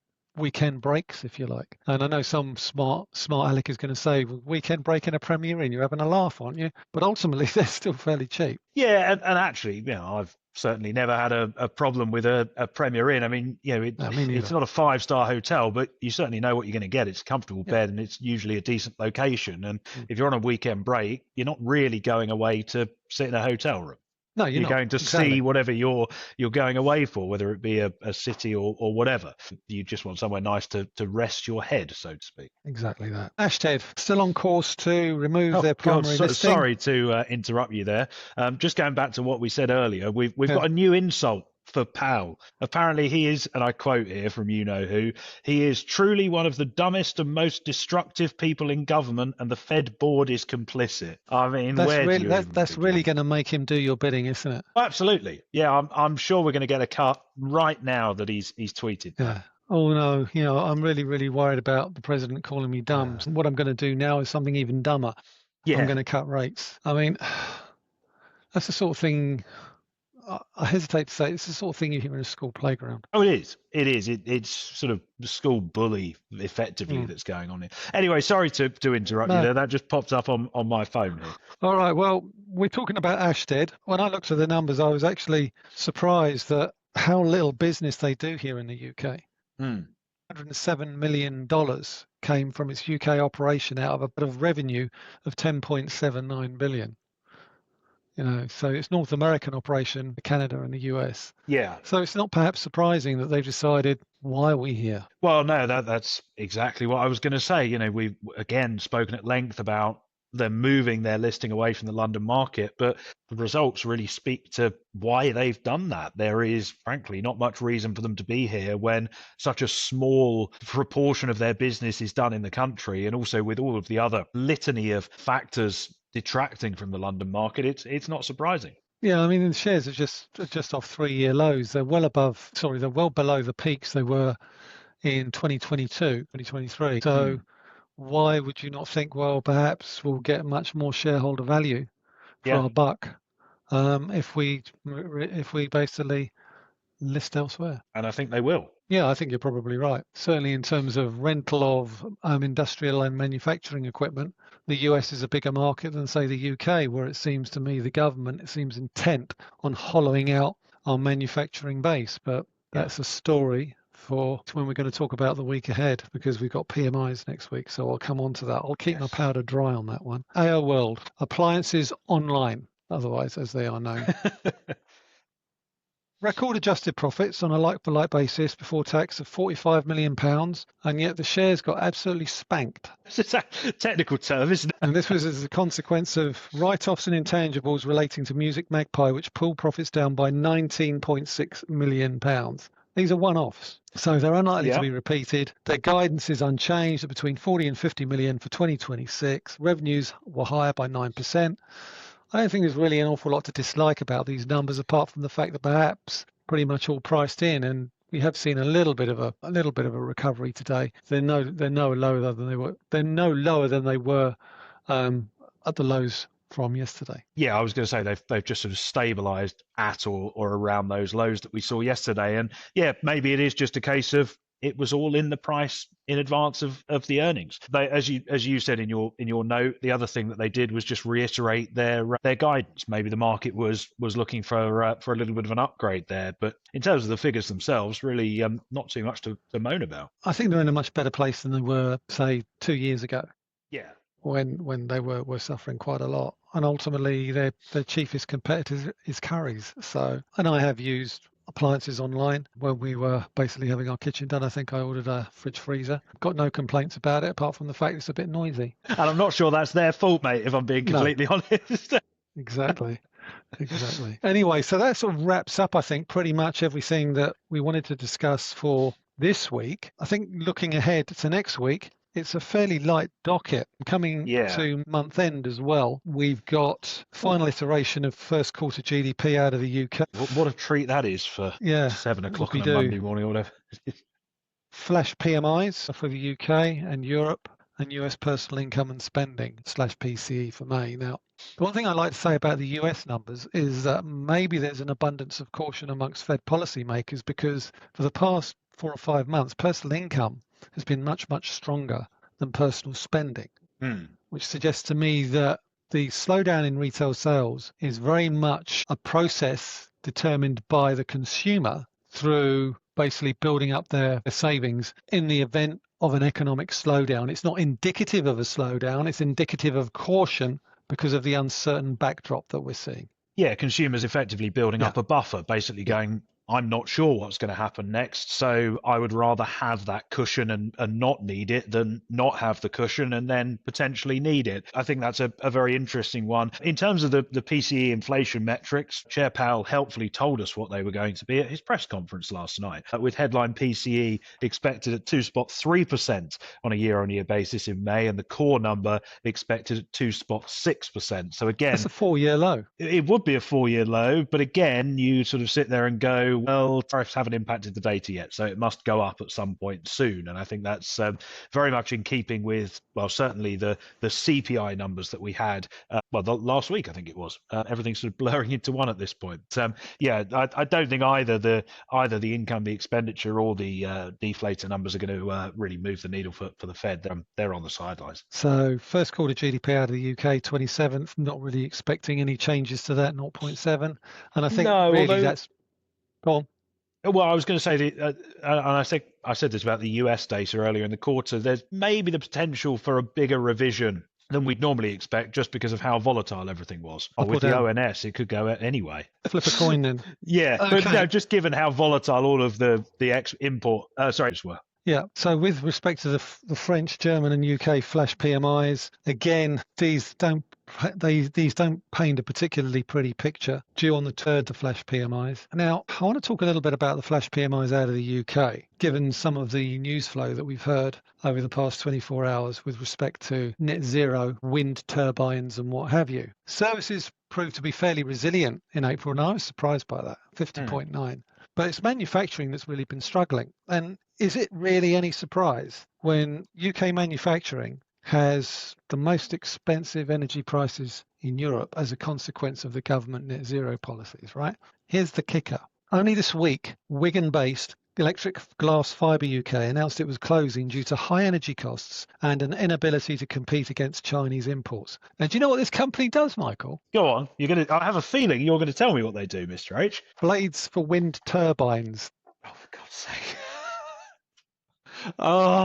[SPEAKER 1] breaks, if you like. And I know some smart Alec is going to say, well, weekend break in a Premier Inn, you're having a laugh, aren't you? But ultimately they're still fairly cheap.
[SPEAKER 2] Yeah, and actually, I've certainly never had a problem with a Premier Inn. I mean, it's not a 5-star hotel, but you certainly know what you're going to get. It's a comfortable bed, and it's usually a decent location. And if you're on a weekend break, you're not really going away to sit in a hotel room.
[SPEAKER 1] No, you're
[SPEAKER 2] going to see whatever you're going away for, whether it be a city or whatever. You just want somewhere nice to rest your head, so to speak.
[SPEAKER 1] Exactly that. Ashtead still on course to remove their primary listing.
[SPEAKER 2] Sorry to interrupt you there. Just going back to what we said earlier, we've got a new insult for Powell. Apparently he is, and I quote here from you-know-who, he is truly one of the dumbest and most destructive people in government, and the Fed board is complicit. I mean,
[SPEAKER 1] that's really going to make him do your bidding, isn't it?
[SPEAKER 2] Absolutely. Yeah, I'm sure we're going to get a cut right now that he's tweeted.
[SPEAKER 1] Yeah. Oh no, I'm really, really worried about the president calling me dumb. Yeah. What I'm going to do now is something even dumber. Yeah. I'm going to cut rates. I mean, that's the sort of thing. I hesitate to say it's the sort of thing you hear in a school playground.
[SPEAKER 2] Oh, it is. It is. It's sort of school bully, effectively, that's going on here. Anyway, sorry to interrupt you there. That just popped up on my phone here. All
[SPEAKER 1] right. Well, we're talking about Ashtead. When I looked at the numbers, I was actually surprised at how little business they do here in the UK. $107 million came from its UK operation out of a bit of revenue of 10.79 billion. So it's North American operation, Canada and the US.
[SPEAKER 2] Yeah.
[SPEAKER 1] So it's not perhaps surprising that they've decided, why are we here?
[SPEAKER 2] Well, no, that's exactly what I was going to say. We've again spoken at length about they're moving their listing away from the London market, but the results really speak to why they've done that. There is, frankly, not much reason for them to be here when such a small proportion of their business is done in the country, and also with all of the other litany of factors detracting from the London market, it's not surprising.
[SPEAKER 1] Yeah, I mean, the shares are just off 3-year lows. They're they're well below the peaks they were in 2022, 2023. So why would you not think, well, perhaps we'll get much more shareholder value for
[SPEAKER 2] Yeah,
[SPEAKER 1] our buck if we basically list elsewhere?
[SPEAKER 2] and I think they will.
[SPEAKER 1] Yeah, I think you're probably right. Certainly in terms of rental of industrial and manufacturing equipment, the US is a bigger market than, say, the UK, where it seems to me the government seems intent on hollowing out our manufacturing base. But
[SPEAKER 2] Yeah.
[SPEAKER 1] that's a story for when we're going to talk about the week ahead, because we've got PMIs next week. So I'll come on to that. I'll keep my powder dry on that one. AO World, appliances online, otherwise as they are known. Record adjusted profits on a like-for-like basis before tax of £45 million, and yet the shares got absolutely spanked.
[SPEAKER 2] It's a technical term, isn't it?
[SPEAKER 1] And this was as a consequence of write-offs and intangibles relating to Music Magpie, which pulled profits down by £19.6 million. These are one-offs, so they're unlikely to be repeated. Their guidance is unchanged at between 40 and 50 million for 2026. Revenues were higher by 9%. I don't think there's really an awful lot to dislike about these numbers, apart from the fact that perhaps pretty much all priced in, and we have seen a little bit of a recovery today. They're no lower than they were. They're no lower than they were at the lows from yesterday.
[SPEAKER 2] Yeah, I was going to say they've just sort of stabilised at or around those lows that we saw yesterday, and yeah, maybe it is just a case of it was all in the price in advance of the earnings. They, as you said in your note, the other thing that they did was just reiterate their guidance. Maybe the market was looking for a little bit of an upgrade there, but in terms of the figures themselves, really not too much to moan about.
[SPEAKER 1] I think they're in a much better place than they were, say, 2 years ago.
[SPEAKER 2] Yeah.
[SPEAKER 1] When they were suffering quite a lot, and ultimately their chiefest competitor is Currys. So, and I have used appliances online when we were basically having our kitchen done. I think I ordered a fridge freezer. Got no complaints about it, apart from the fact it's a bit noisy.
[SPEAKER 2] And I'm not sure that's their fault, mate, if I'm being completely honest.
[SPEAKER 1] Exactly. Anyway, so that sort of wraps up, I think, pretty much everything that we wanted to discuss for this week. I think looking ahead to next week, it's a fairly light docket. Coming to month end as well, we've got final iteration of first quarter GDP out of the UK.
[SPEAKER 2] What a treat that is for 7 o'clock on a Monday morning or whatever.
[SPEAKER 1] Flash PMIs for the UK and Europe, and US personal income and spending / PCE for May. Now, the one thing I like to say about the US numbers is that maybe there's an abundance of caution amongst Fed policymakers, because for the past 4 or 5 months, personal income has been much stronger than personal spending, which suggests to me that the slowdown in retail sales is very much a process determined by the consumer through basically building up their savings in the event of an economic slowdown. It's not indicative of a slowdown, it's indicative of caution because of the uncertain backdrop that we're seeing.
[SPEAKER 2] Yeah, consumers effectively building up a buffer, basically going, I'm not sure what's going to happen next, so I would rather have that cushion and not need it than not have the cushion and then potentially need it. I think that's a very interesting one. In terms of the PCE inflation metrics, Chair Powell helpfully told us what they were going to be at his press conference last night, with headline PCE expected at 2.3% on a year-on-year basis in May, and the core number expected at 2.6%. So again,
[SPEAKER 1] that's a 4-year low.
[SPEAKER 2] It would be a 4-year low, but again, you sort of sit there and go, well, tariffs haven't impacted the data yet, so it must go up at some point soon. And I think that's very much in keeping with, well, certainly the CPI numbers that we had, last week, I think it was. Everything's sort of blurring into one at this point. I don't think either the income, the expenditure, or the deflator numbers are going to really move the needle for the Fed. They're on the sidelines.
[SPEAKER 1] So first quarter GDP out of the UK, 27th, not really expecting any changes to that, 0.7. And I think that's... Go on.
[SPEAKER 2] Well, I was going to say, and I said this about the US data earlier in the quarter, there's maybe the potential for a bigger revision than we'd normally expect, just because of how volatile everything was. With the ONS, it could go anyway.
[SPEAKER 1] Flip a coin then.
[SPEAKER 2] Yeah, okay. But just given how volatile all of the import were.
[SPEAKER 1] Yeah. So with respect to the French, German, and UK flash PMIs, again, these don't paint a particularly pretty picture. Due on the third, the flash PMIs. Now, I want to talk a little bit about the flash PMIs out of the UK, given some of the news flow that we've heard over the past 24 hours with respect to net zero, wind turbines, and what have you. Services proved to be fairly resilient in April, and I was surprised by that, 50.9. But it's manufacturing that's really been struggling. And is it really any surprise when UK manufacturing has the most expensive energy prices in Europe as a consequence of the government net zero policies, right? Here's the kicker. Only this week, Wigan-based Electric Glass Fibre UK announced it was closing due to high energy costs and an inability to compete against Chinese imports. Now, do you know what this company does, Michael?
[SPEAKER 2] Go on. I have a feeling you're going to tell me what they do, Mr. H.
[SPEAKER 1] Blades for wind turbines.
[SPEAKER 2] Oh, for God's sake.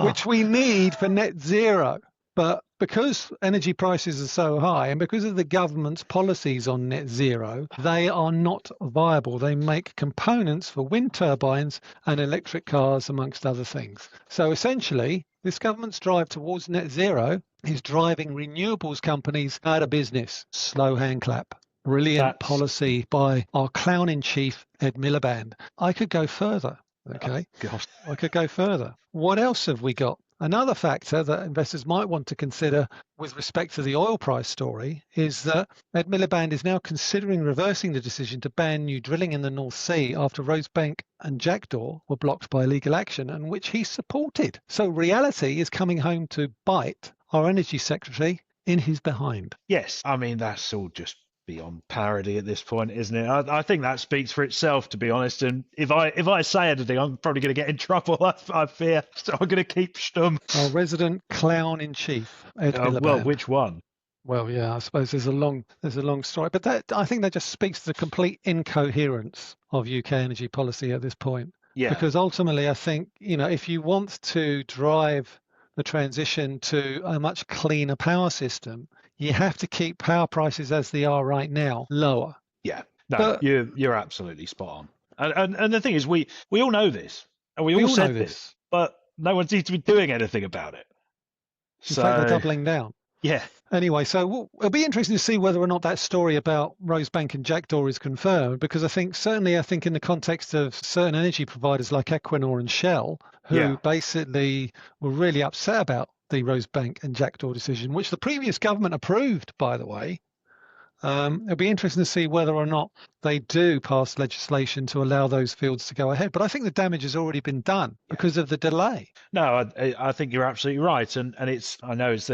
[SPEAKER 1] Which we need for net zero. But because energy prices are so high and because of the government's policies on net zero, they are not viable. They make components for wind turbines and electric cars, amongst other things. So essentially, this government's drive towards net zero is driving renewables companies out of business. Slow hand clap. Brilliant policy by our clown in chief, Ed Miliband. I could go further. Okay.
[SPEAKER 2] Oh, gosh.
[SPEAKER 1] I could go further. What else have we got? Another factor that investors might want to consider with respect to the oil price story is that Ed Miliband is now considering reversing the decision to ban new drilling in the North Sea after Rosebank and Jackdaw were blocked by legal action, and which he supported. So reality is coming home to bite our energy secretary in his behind.
[SPEAKER 2] Yes, I mean, that's all just beyond parody at this point, isn't it? I think that speaks for itself, to be honest. And if I say anything, I'm probably going to get in trouble. I fear. So I'm going to keep stum.
[SPEAKER 1] Our resident clown in chief, Ed Miliband.
[SPEAKER 2] Well, which one?
[SPEAKER 1] Well, yeah, I suppose there's a long story, but I think that just speaks to the complete incoherence of UK energy policy at this point.
[SPEAKER 2] Yeah.
[SPEAKER 1] Because ultimately, I think, if you want to drive the transition to a much cleaner power system, you have to keep power prices as they are right now lower.
[SPEAKER 2] Yeah, no, but you're absolutely spot on. And the thing is, we all know this, and we all said this, but no one seems to be doing anything about it.
[SPEAKER 1] In fact, they're doubling down.
[SPEAKER 2] Yeah.
[SPEAKER 1] Anyway, so it'll be interesting to see whether or not that story about Rosebank and Jackdaw is confirmed, because I think in the context of certain energy providers like Equinor and Shell, who basically were really upset about the Rosebank and Jackdaw decision, which the previous government approved, by the way. It'll be interesting to see whether or not they do pass legislation to allow those fields to go ahead. But I think the damage has already been done because of the delay.
[SPEAKER 2] No, I think you're absolutely right. And there's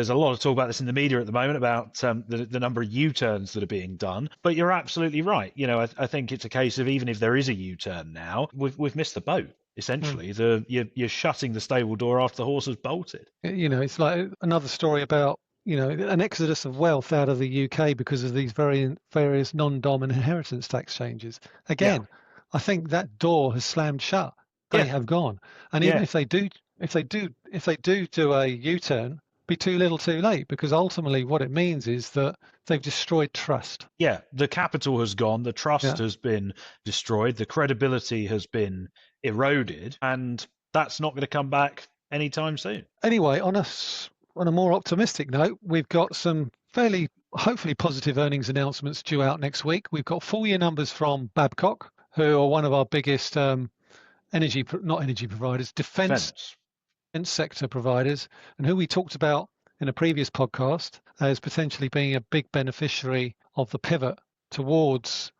[SPEAKER 2] a lot of talk about this in the media at the moment about the number of U-turns that are being done. But you're absolutely right. I think it's a case of, even if there is a U-turn now, we've missed the boat. Essentially, you're shutting the stable door after the horse has bolted.
[SPEAKER 1] It's like another story about an exodus of wealth out of the UK because of these various non-dom and inheritance tax changes. Again, I think that door has slammed shut. They have gone, and even if they do a U-turn, be too little, too late, because ultimately what it means is that they've destroyed trust.
[SPEAKER 2] Yeah, the capital has gone, the trust has been destroyed, the credibility has been eroded, and that's not going to come back anytime soon.
[SPEAKER 1] Anyway, on a more optimistic note, we've got some fairly, hopefully positive earnings announcements due out next week. We've got full year numbers from Babcock, who are one of our biggest defense sector providers, and who we talked about in a previous podcast as potentially being a big beneficiary of the pivot towards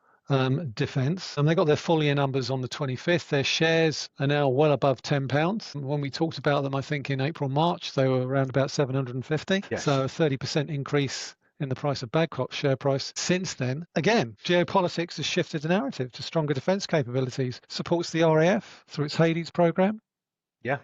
[SPEAKER 1] defence. And they got their full year numbers on the 25th. Their shares are now well above £10. When we talked about them, I think in April, March, they were around about 750.
[SPEAKER 2] Yes.
[SPEAKER 1] So a 30% increase in the price of Babcock's share price since then. Again, geopolitics has shifted the narrative to stronger defence capabilities, supports the RAF through its Hades program.
[SPEAKER 2] Yeah.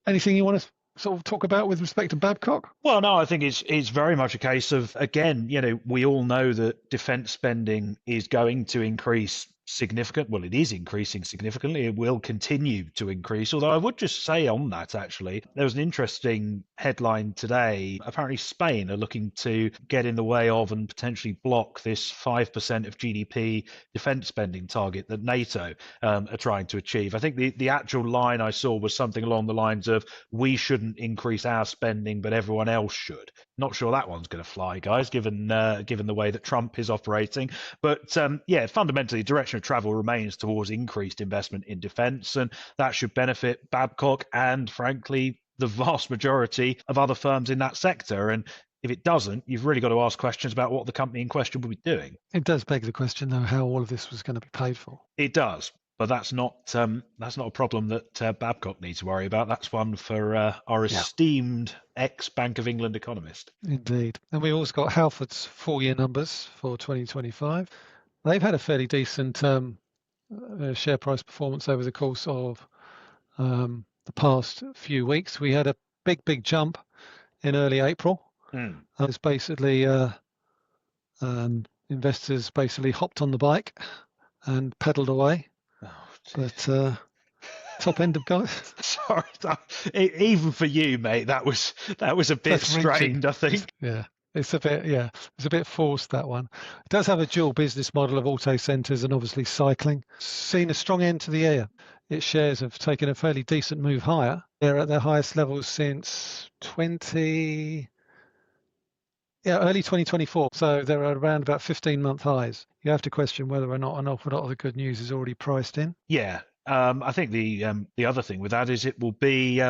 [SPEAKER 1] Anything you want to sort of talk about with respect to Babcock?
[SPEAKER 2] Well, no, I think it's very much a case of, again, we all know that defence spending is going to increase significant. Well, it is increasing significantly. It will continue to increase. Although I would just say on that, actually, there was an interesting headline today. Apparently, Spain are looking to get in the way of and potentially block this 5% of GDP defense spending target that NATO are trying to achieve. I think the actual line I saw was something along the lines of, we shouldn't increase our spending, but everyone else should. Not sure that one's going to fly, guys, given the way that Trump is operating. But yeah, fundamentally, direction of travel remains towards increased investment in defence, and that should benefit Babcock and, frankly, the vast majority of other firms in that sector. And if it doesn't, you've really got to ask questions about what the company in question will be doing.
[SPEAKER 1] It does beg the question, though, how all of this was going to be paid for.
[SPEAKER 2] It does. But that's not a problem that Babcock needs to worry about. That's one for our esteemed ex-Bank of England economist.
[SPEAKER 1] Indeed. And we also got Halfords 4-year numbers for 2025. They've had a fairly decent share price performance over the course of the past few weeks. We had a big jump in early April. It's basically investors basically hopped on the bike and pedaled away. But top end of guys.
[SPEAKER 2] Sorry, even for you, mate, that was a bit strained, I think.
[SPEAKER 1] Yeah, it's a bit forced, that one. It does have a dual business model of auto centres and obviously cycling. Seen a strong end to the year. Its shares have taken a fairly decent move higher. They're at their highest levels since early 2024. So they're at around about 15-month highs. You have to question whether or not an awful lot of the good news is already priced in.
[SPEAKER 2] Yeah. I think the other thing with that is it will be,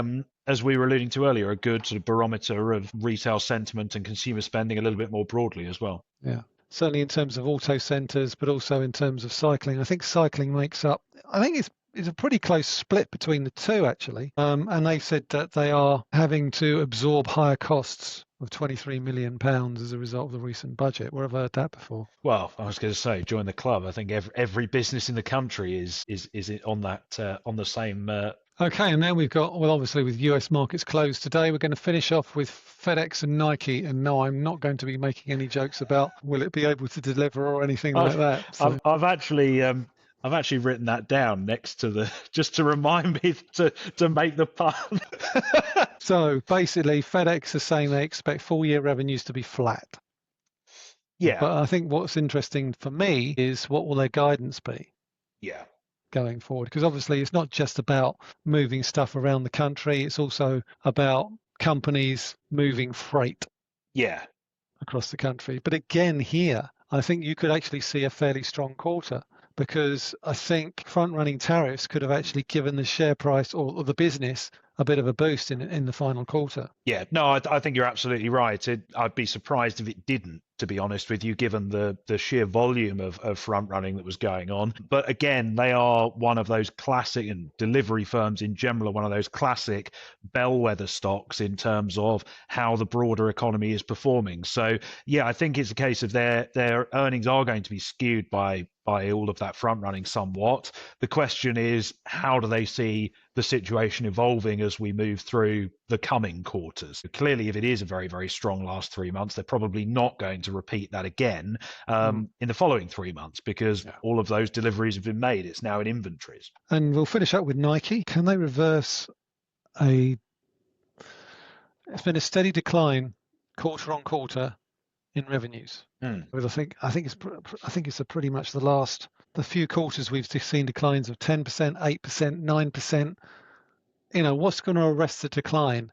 [SPEAKER 2] as we were alluding to earlier, a good sort of barometer of retail sentiment and consumer spending a little bit more broadly as well.
[SPEAKER 1] Yeah, certainly in terms of auto centres, but also in terms of cycling. I think cycling makes up, I think it's a pretty close split between the two, actually. And they said that they are having to absorb higher costs of £23 million as a result of the recent budget. Where have I heard that before?
[SPEAKER 2] Well, I was going to say, join the club. I think every business in the country is on that on the same.
[SPEAKER 1] Okay, and then we've got, well, obviously with US markets closed today, we're going to finish off with FedEx and Nike. And no, I'm not going to be making any jokes about will it be able to deliver or anything like that. So.
[SPEAKER 2] I've actually written that down next to just to remind me to make the pun.
[SPEAKER 1] So basically, FedEx is saying they expect full-year revenues to be flat.
[SPEAKER 2] Yeah.
[SPEAKER 1] But I think what's interesting for me is what will their guidance be?
[SPEAKER 2] Yeah.
[SPEAKER 1] Going forward, because obviously it's not just about moving stuff around the country. It's also about companies moving freight.
[SPEAKER 2] Yeah.
[SPEAKER 1] Across the country. But again, here, I think you could actually see a fairly strong quarter. Because I think front-running tariffs could have actually given the share price or the business a bit of a boost in the final quarter.
[SPEAKER 2] Yeah, no, I think you're absolutely right. I'd be surprised if it didn't, to be honest with you, given the sheer volume of front running that was going on. But again, they are one of those classic, and delivery firms in general are one of those classic bellwether stocks in terms of how the broader economy is performing. So yeah, I think it's a case of their earnings are going to be skewed by all of that front running somewhat. The question is, how do they see the situation evolving as we move through the coming quarters? Clearly, if it is a very, very strong last 3 months, they're probably not going to repeat that again in the following 3 months because all of those deliveries have been made. It's now in inventories.
[SPEAKER 1] And we'll finish up with Nike. Can they reverse it's been a steady decline quarter on quarter in revenues? But I think it's pretty much the few quarters we've seen declines of 10%, 8%, 9%. You know, what's going to arrest the decline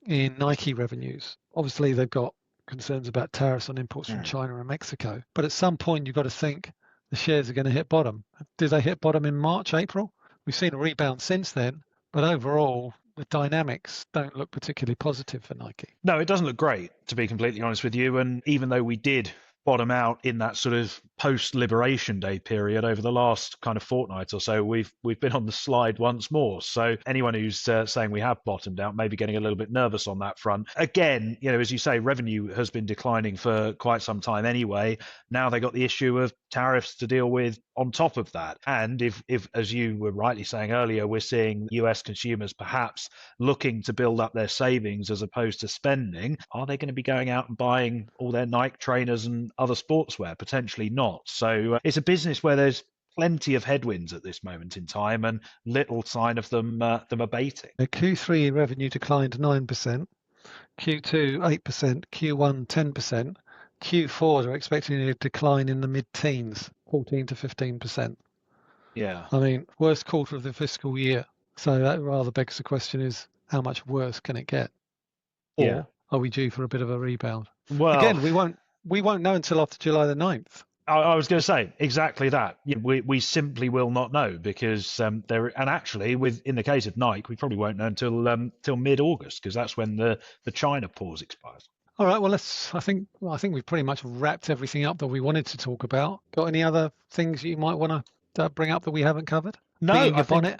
[SPEAKER 1] in Nike revenues? Obviously, they've got concerns about tariffs on imports from China and Mexico. But at some point, you've got to think the shares are going to hit bottom. Did they hit bottom in March, April? We've seen a rebound since then, but overall, the dynamics don't look particularly positive for Nike.
[SPEAKER 2] No, it doesn't look great, to be completely honest with you. And even though we did bottom out in that sort of post-Liberation Day period over the last kind of fortnight or so, we've been on the slide once more. So anyone who's saying we have bottomed out may be getting a little bit nervous on that front. Again, you know, as you say, revenue has been declining for quite some time anyway. Now they got the issue of tariffs to deal with on top of that. And if as you were rightly saying earlier, we're seeing US consumers perhaps looking to build up their savings as opposed to spending, are they going to be going out and buying all their Nike trainers and other sportswear? Potentially not. So it's a business where there's plenty of headwinds at this moment in time, and little sign of them abating.
[SPEAKER 1] Q3 revenue declined 9%, Q2 8%, Q1 10%, Q4 are expecting a decline in the mid-teens, 14 to 15%.
[SPEAKER 2] Yeah.
[SPEAKER 1] I mean, worst quarter of the fiscal year. So that rather begs the question is, how much worse can it get? Or
[SPEAKER 2] Yeah.
[SPEAKER 1] are we due for a bit of a rebound?
[SPEAKER 2] Well,
[SPEAKER 1] Again, we won't know until after July the 9th.
[SPEAKER 2] I was going to say exactly that. We simply will not know because and actually, in the case of Nike, we probably won't know until mid-August, because that's when the China pause expires.
[SPEAKER 1] All right. Well, I think we've pretty much wrapped everything up that we wanted to talk about. Got any other things you might want to bring up that we haven't covered?
[SPEAKER 2] No,
[SPEAKER 1] Bee in your bonnet?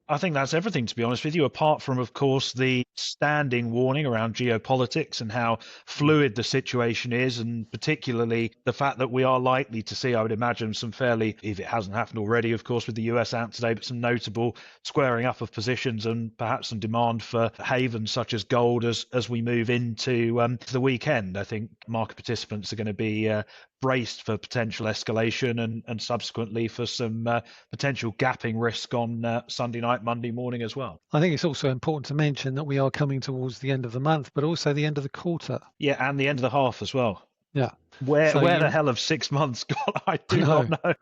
[SPEAKER 2] I think that's everything, to be honest with you, apart from, of course, the standing warning around geopolitics and how fluid the situation is, and particularly the fact that we are likely to see, I would imagine, some fairly, if it hasn't happened already, of course, with the US out today, but some notable squaring up of positions and perhaps some demand for havens such as gold as we move into the weekend. I think market participants are going to be braced for potential escalation and subsequently for some potential gapping risk on Sunday night, Monday morning as well.
[SPEAKER 1] I think it's also important to mention that we are coming towards the end of the month, but also the end of the quarter.
[SPEAKER 2] Yeah, and the end of the half as well.
[SPEAKER 1] Yeah.
[SPEAKER 2] Where the hell have 6 months gone? I do not know.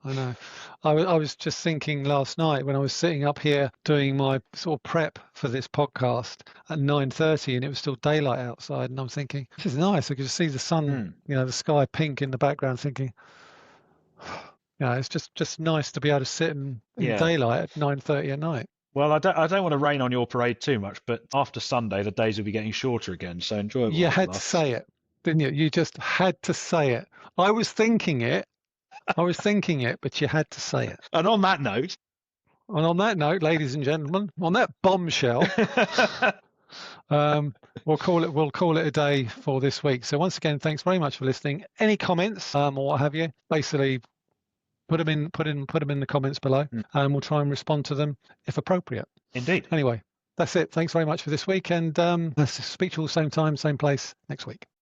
[SPEAKER 1] I know. I was just thinking last night when I was sitting up here doing my sort of prep for this podcast at 9:30, and it was still daylight outside, and I'm thinking, this is nice. I could see the sun, the sky pink in the background, thinking, it's just nice to be able to sit in daylight at 9:30 at night.
[SPEAKER 2] Well, I don't want to rain on your parade too much, but after Sunday, the days will be getting shorter again, so enjoy it.
[SPEAKER 1] You had to say it, didn't you? You just had to say it. I was thinking it, but you had to say it.
[SPEAKER 2] And on that note,
[SPEAKER 1] ladies and gentlemen, on that bombshell, we'll call it a day for this week. So once again, thanks very much for listening. Any comments or what have you? Basically, put them in the comments below, and we'll try and respond to them if appropriate.
[SPEAKER 2] Indeed.
[SPEAKER 1] Anyway, that's it. Thanks very much for this week, and let's speak to you all same time, same place next week.